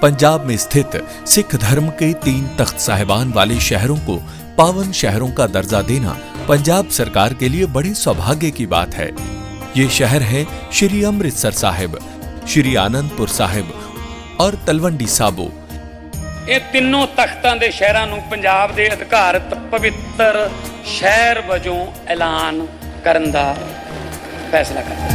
पंजाब में स्थित सिख धर्म के 3 तख्त साहिबान वाले शहरों को पावन शहरों का दर्जा देना पंजाब सरकार के लिए बड़े सौभाग्य की बात है। ये शहर है श्री अमृतसर साहिब, श्री आनंदपुर साहिब और तलवंडी साबो। ਇਹ ਤਿੰਨੋਂ ਤਖਤਾਂ ਦੇ ਸ਼ਹਿਰਾਂ ਨੂੰ ਪੰਜਾਬ ਦੇ ਅਧਿਕਾਰਤ ਪਵਿੱਤਰ ਸ਼ਹਿਰ ਵਜੋਂ ਐਲਾਨ ਕਰਨ ਦਾ ਫੈਸਲਾ ਕੀਤਾ।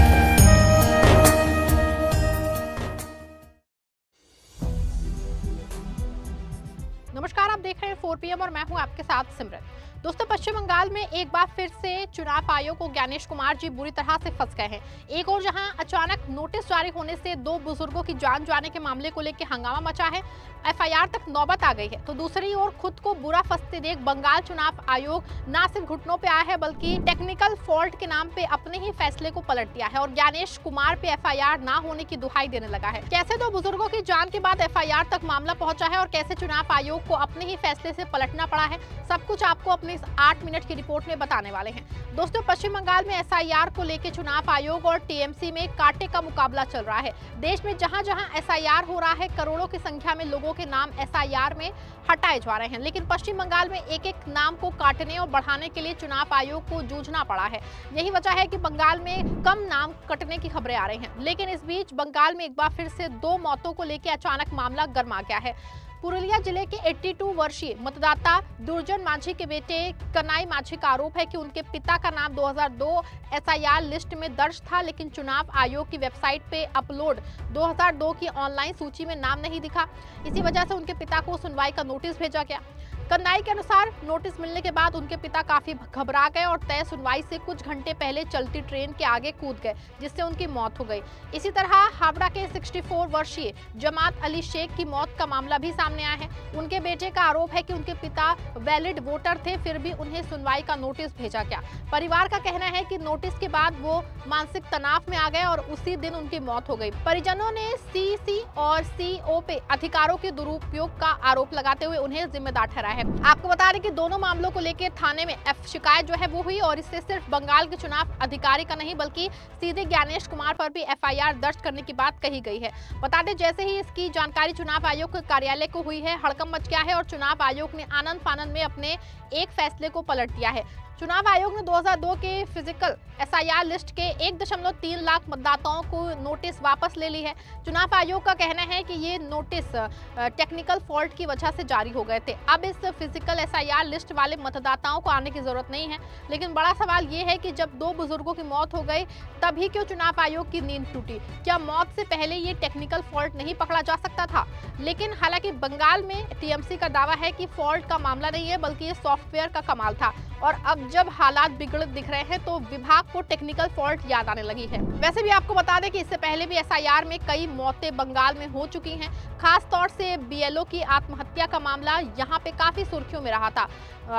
नमस्कार, आप देख रहे हैं 4 PM और मैं हूं आपके साथ सिमरन। दोस्तों, पश्चिम बंगाल में एक बार फिर से चुनाव आयोग को ज्ञानेश कुमार जी बुरी तरह से फंस गए हैं। एक और जहां अचानक नोटिस जारी होने से 2 बुजुर्गों की जान जाने के मामले को लेकर हंगामा मचा है, FIR तक नौबत आ गई है, तो दूसरी ओर खुद को बुरा फंसते देख बंगाल चुनाव आयोग न सिर्फ घुटनों पे आया है बल्कि टेक्निकल फॉल्ट के नाम पे अपने ही फैसले को पलट दिया है और ज्ञानेश कुमार पे FIR ना होने की दुहाई देने लगा है। कैसे 2 बुजुर्गों की जान के बाद FIR तक मामला पहुंचा है और कैसे चुनाव आयोग को अपने ही फैसले से पलटना पड़ा है, सब कुछ आपको अपने इस 8 मिनट की रिपोर्ट में बताने वाले हैं। दोस्तों, पश्चिम बंगाल में SIR को लेकर चुनाव आयोग और TMC में कांटे का मुकाबला चल रहा है। देश में जहां जहां SIR हो रहा है, करोड़ों की संख्या में लोगों के नाम SIR में हटाए जा रहे हैं, लेकिन पश्चिम बंगाल में एक एक नाम को काटने और बढ़ाने के लिए चुनाव आयोग को जूझना पड़ा है। यही वजह है कि बंगाल में कम नाम कटने की खबरें आ रही हैं। लेकिन इस बीच बंगाल में एक बार फिर से 2 मौतों को लेकर अचानक मामला गर्मा गया है। पुरुलिया जिले के 82 वर्षीय मतदाता दुर्जन माझी के बेटे कन्नाई माझी का आरोप है कि उनके पिता का नाम 2002 SIR लिस्ट में दर्ज था, लेकिन चुनाव आयोग की वेबसाइट पे अपलोड 2002 की ऑनलाइन सूची में नाम नहीं दिखा। इसी वजह से उनके पिता को सुनवाई का नोटिस भेजा गया। कन्नाई के अनुसार नोटिस मिलने के बाद उनके पिता काफी घबरा गए और तय सुनवाई से कुछ घंटे पहले चलती ट्रेन के आगे कूद गए, जिससे उनकी मौत हो गई। इसी तरह हावड़ा के 64 वर्षीय जमात अली शेख की मौत का मामला भी सामने आया है। उनके बेटे का आरोप है कि उनके पिता वैलिड वोटर थे, फिर भी उन्हें सुनवाई का नोटिस भेजा गया। परिवार का कहना है कि नोटिस के बाद वो मानसिक तनाव में आ गए और उसी दिन उनकी मौत हो गई। परिजनों ने CC और CO पे अधिकारों के दुरुपयोग का आरोप लगाते हुए उन्हें जिम्मेदार ठहराया है। आपको बता दें कि दोनों मामलों को लेकर थाने में शिकायत जो है वो हुई और इससे सिर्फ बंगाल के चुनाव अधिकारी का नहीं बल्कि सीधे ज्ञानेश कुमार पर भी FIR दर्ज करने की बात कही गई है। बता दें, जैसे ही इसकी जानकारी चुनाव आयोग के कार्यालय को हुई है, हड़कंप मच गया है और चुनाव आयोग ने आनंद फानंद में अपने एक फैसले को पलट दिया है। चुनाव आयोग ने 2002 के फिजिकल SIR लिस्ट के 1.3 लाख मतदाताओं को नोटिस वापस ले ली है। चुनाव आयोग का कहना है कि ये नोटिस टेक्निकल फॉल्ट की वजह से जारी हो गए थे। अब इस फिजिकल SIR लिस्ट वाले मतदाताओं को आने की जरूरत नहीं है। लेकिन बड़ा सवाल ये है कि जब 2 बुजुर्गों की मौत हो गई, तभी क्यों चुनाव आयोग की नींद टूटी? क्या मौत से पहले ये टेक्निकल फॉल्ट नहीं पकड़ा जा सकता था? लेकिन हालांकि बंगाल में TMC का दावा है कि फॉल्ट का मामला नहीं है बल्कि ये सॉफ्टवेयर का कमाल था और अब जब हालात बिगड़ दिख रहे हैं तो विभाग को टेक्निकल फॉल्ट याद आने लगी है। वैसे भी आपको बता दें कि इससे पहले भी SIR में कई मौतें बंगाल में हो चुकी हैं। खास तौर से BLO की आत्महत्या का मामला यहाँ पे काफी सुर्खियों में रहा था।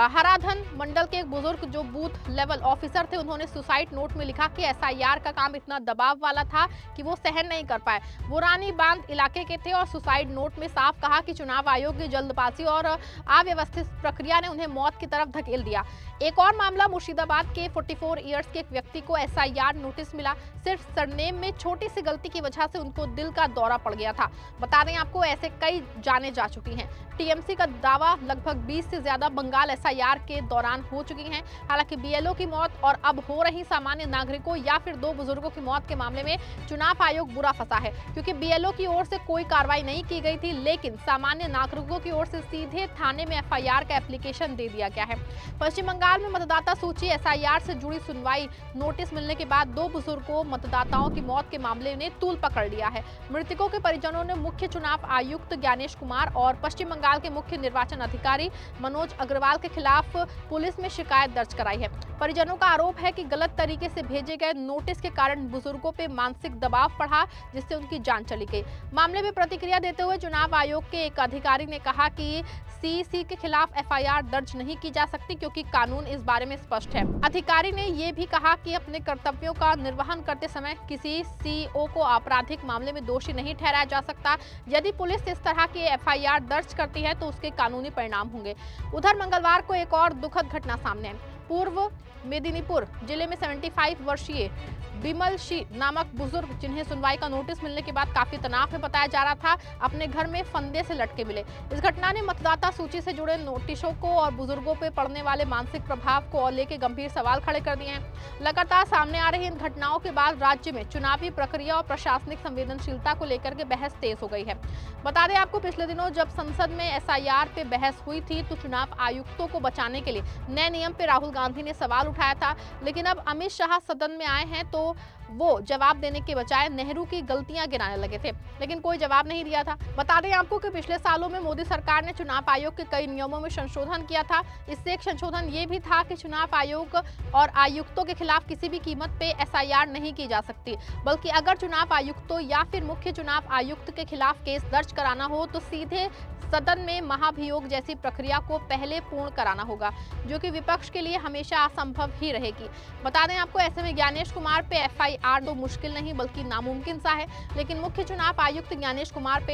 हराधन मंडल के एक बुजुर्ग जो बूथ लेवल ऑफिसर थे, उन्होंने सुसाइड नोट में लिखा कि SIR का काम इतना दबाव वाला था कि वो सहन नहीं कर पाए। वो रानी बांध इलाके के थे और सुसाइड नोट में साफ कहा कि चुनाव आयोग की जल्दबाजी और अव्यवस्थित प्रक्रिया ने उन्हें मौत की तरफ धकेल दिया। एक और मामला मुर्शिदाबाद के 44 इयर्स के एक व्यक्ति को SIR नोटिस मिला। सिर्फ सरनेम में छोटी सी गलती की वजह से उनको दिल का दौरा पड़ गया था। बता दें आपको, ऐसे कई जाने जा चुकी हैं। TMC का दावा लगभग 20 से ज्यादा बंगाल SIR के दौरान हो चुकी हैं। हालांकि BLO की मौत और अब हो रही सामान्य नागरिकों या फिर 2 बुजुर्गों की मौत के मामले में चुनाव आयोग बुरा फंसा है, क्योंकि BLO की ओर से कोई कार्रवाई नहीं की गई थी, लेकिन सामान्य नागरिकों की ओर से सीधे थाने में FIR का एप्लीकेशन दे दिया गया है। पश्चिम बंगाल में मतदाता सूची SIR से जुड़ी सुनवाई नोटिस मिलने के बाद 2 बुजुर्गों मतदाताओं की मौत के मामले ने तूल पकड़ लिया है। मृतकों के परिजनों ने मुख्य चुनाव आयुक्त ज्ञानेश कुमार और पश्चिम बंगाल के मुख्य निर्वाचन अधिकारी मनोज अग्रवाल के खिलाफ पुलिस में शिकायत दर्ज कराई है। परिजनों का आरोप है कि गलत तरीके से भेजे गए नोटिस के कारण बुजुर्गों पे मानसिक दबाव पड़ा, जिससे उनकी जान चली गई। मामले में प्रतिक्रिया देते हुए चुनाव आयोग के एक अधिकारी ने कहा कि CC के खिलाफ FIR दर्ज नहीं की जा सकती क्योंकि कानून इस बारे में स्पष्ट है। अधिकारी ने ये भी कहा कि अपने कर्तव्यों का निर्वहन करते समय किसी CO को आपराधिक मामले में दोषी नहीं ठहराया जा सकता। यदि पुलिस इस तरह की FIR दर्ज करती है तो उसके कानूनी परिणाम होंगे। उधर मंगलवार को एक और दुखद घटना सामने आई। पूर्व मेदिनीपुर जिले में 75 वर्षीय बिमल शी नामक बुजुर्ग, जिन्हें सुनवाई का नोटिस मिलने के बाद काफी तनाव में बताया जा रहा था, अपने घर में फंदे से लटके मिले। इस घटना ने मतदाता सूची से जुड़े नोटिसों को और बुजुर्गों पर पड़ने वाले मानसिक प्रभाव को और लेकर गंभीर सवाल खड़े कर दिए हैं। लगातार सामने आ रही इन घटनाओं के बाद राज्य में चुनावी प्रक्रिया और प्रशासनिक संवेदनशीलता को लेकर के बहस तेज हो गई है। बता दें आपको, पिछले दिनों जब संसद में एसआईआर पे बहस हुई थी तो चुनाव आयुक्तों को बचाने के लिए नए नियम पे राहुल गांधी ने सवाल उठाया था, लेकिन अब अमित शाह सदन में आए हैं तो वो जवाब देने के बजाय नेहरू की गलतियां गिनाने लगे थे, लेकिन कोई जवाब नहीं दिया था। बता दें आपको कि पिछले सालों में मोदी सरकार ने चुनाव आयोग के कई नियमों में संशोधन किया था। इससे एक संशोधन ये भी था कि चुनाव आयोग और आयुक्तों के खिलाफ किसी भी कीमत पे एसआईआर नहीं की जा सकती, बल्कि अगर चुनाव आयुक्तों या फिर मुख्य चुनाव आयुक्त के खिलाफ केस दर्ज कराना हो तो सीधे सदन में महाभियोग जैसी प्रक्रिया को पहले पूर्ण कराना होगा, जो कि विपक्ष के लिए हमेशा असंभव ही रहेगी। बता दें आपको, ऐसे में ज्ञानेश कुमार पे एफआईआर तो मुश्किल नहीं बल्कि नामुमकिन सा है, लेकिन मुख्य चुनाव आयुक्त ज्ञानेश कुमार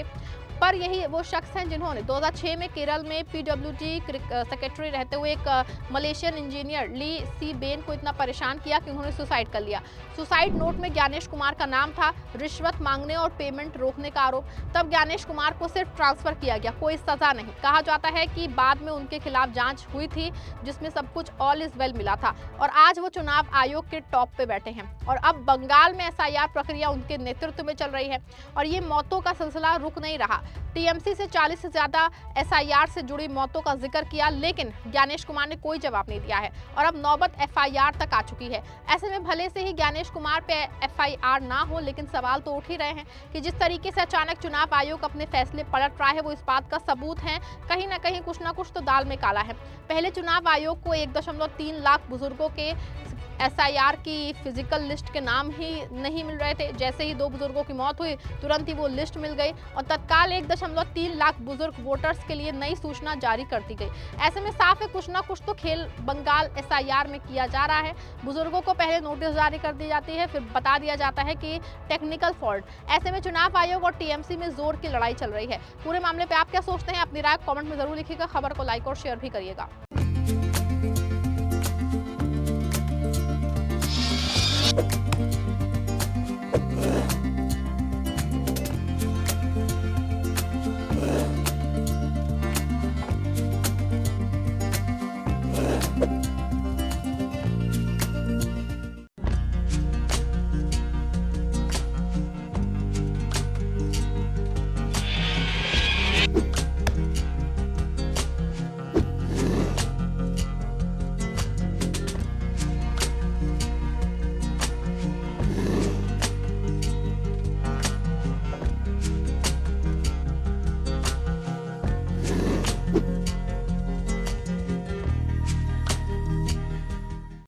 पर यही वो शख्स हैं जिन्होंने 2006 में केरल में पीडब्ल्यूडी सेक्रेटरी रहते हुए एक मलेशियन इंजीनियर ली सी बेन को इतना परेशान किया कि उन्होंने सुसाइड कर लिया। सुसाइड नोट में ज्ञानेश कुमार का नाम था। रिश्वत मांगने और पेमेंट रोकने का आरोप, तब ज्ञानेश कुमार को सिर्फ ट्रांसफर किया गया, कोई सजा नहीं। कहा जाता है कि बाद में उनके खिलाफ जांच हुई थी जिसमें सब कुछ ऑल इज वेल मिला था और आज वो चुनाव आयोग के टॉप पे बैठे हैं। और अब बंगाल में एसआईआर प्रक्रिया उनके नेतृत्व में चल रही है और ये मौतों का सिलसिला रुक नहीं रहा। टीएमसी से 40 से ज्यादा एसआईआर से जुड़ी मौतों का जिक्र किया, लेकिन ज्ञानेश कुमार ने कोई जवाब नहीं दिया है और अब नौबत एफआईआर तक आ चुकी है। ऐसे में भले से ही ज्ञानेश कुमार पे एफआईआर ना हो, लेकिन सवाल तो उठ ही रहे हैं कि जिस तरीके से अचानक चुनाव आयोग अपने फैसले पलट रहा है वो इस बात का सबूत है कहीं ना कहीं कुछ ना कुछ तो दाल में काला है। पहले चुनाव आयोग को 1.3 लाख बुजुर्गों के एसआईआर की फिजिकल लिस्ट के नाम ही नहीं मिल रहे थे। जैसे ही 2 बुजुर्गों की मौत हुई तुरंत ही वो लिस्ट मिल गई और तत्काल 1.3 लाख बुजुर्ग वोटर्स के लिए नई सूचना जारी कर दी गई। ऐसे में साफ है कुछ ना कुछ तो खेल बंगाल एसआईआर में किया जा रहा है। बुजुर्गों को पहले नोटिस जारी कर दी जाती है, फिर बता दिया जाता है कि टेक्निकल फॉल्ट। ऐसे में चुनाव आयोग और टीएमसी में जोर की लड़ाई चल रही है। पूरे मामले पे आप क्या सोचते हैं? अपनी राय कमेंट में जरूर लिखिएगा। खबर को लाइक और शेयर भी करिएगा।